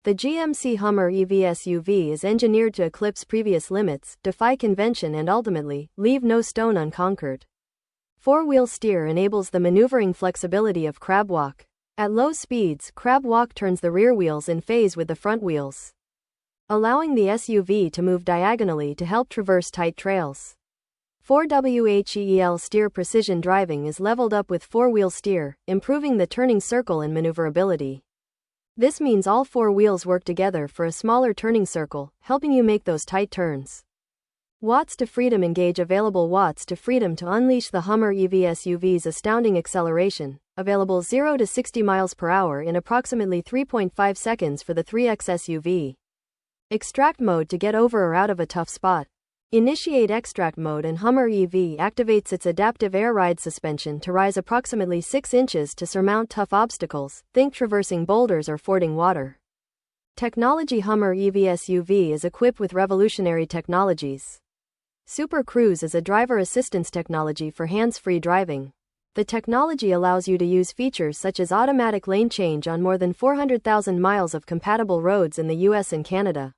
The GMC HUMMER EV SUV is engineered to eclipse previous limits, defy convention and ultimately, leave no stone unconquered. Four-wheel steer enables the maneuvering flexibility of CrabWalk. At low speeds, CrabWalk turns the rear wheels in phase with the front wheels, allowing the SUV to move diagonally to help traverse tight trails. 4WHEEL steer precision driving is leveled up with four-wheel steer, improving the turning circle and maneuverability. This means all four wheels work together for a smaller turning circle, helping you make those tight turns. Watts to freedom. Engage available watts to freedom to unleash the HUMMER EV SUV's astounding acceleration, available 0 to 60 miles per hour in approximately 3.5 seconds for the 3X SUV. Extract mode to get over or out of a tough spot. Initiate extract mode and HUMMER EV activates its adaptive air ride suspension to rise approximately 6 inches to surmount tough obstacles, think traversing boulders or fording water. Technology. HUMMER EV SUV is equipped with revolutionary technologies. Super Cruise is a driver assistance technology for hands-free driving. The technology allows you to use features such as automatic lane change on more than 400,000 miles of compatible roads in the US and Canada.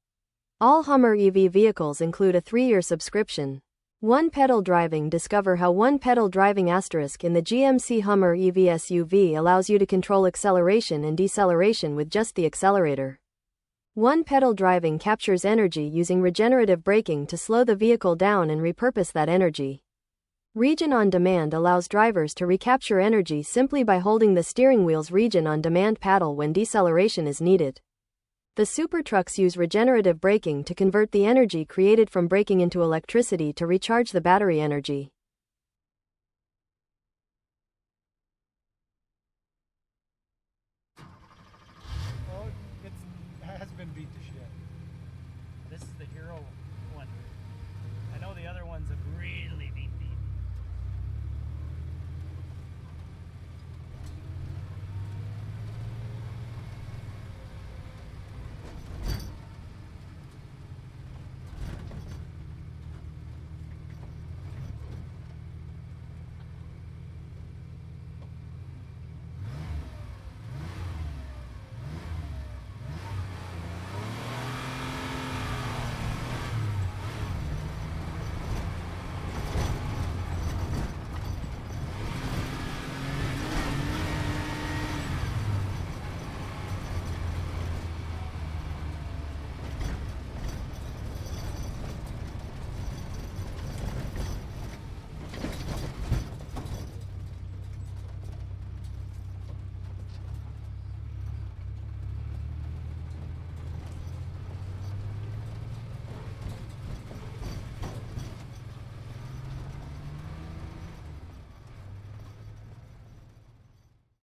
All HUMMER EV vehicles include a 3-year subscription. One-pedal driving. Discover how one-pedal driving * in the GMC HUMMER EV SUV allows you to control acceleration and deceleration with just the accelerator. One-pedal driving captures energy using regenerative braking to slow the vehicle down and repurpose that energy. Region on demand allows drivers to recapture energy simply by holding the steering wheel's region on demand paddle when deceleration is needed. The super trucks use regenerative braking to convert the energy created from braking into electricity to recharge the battery energy. Oh, it has been beat to shit. This is the hero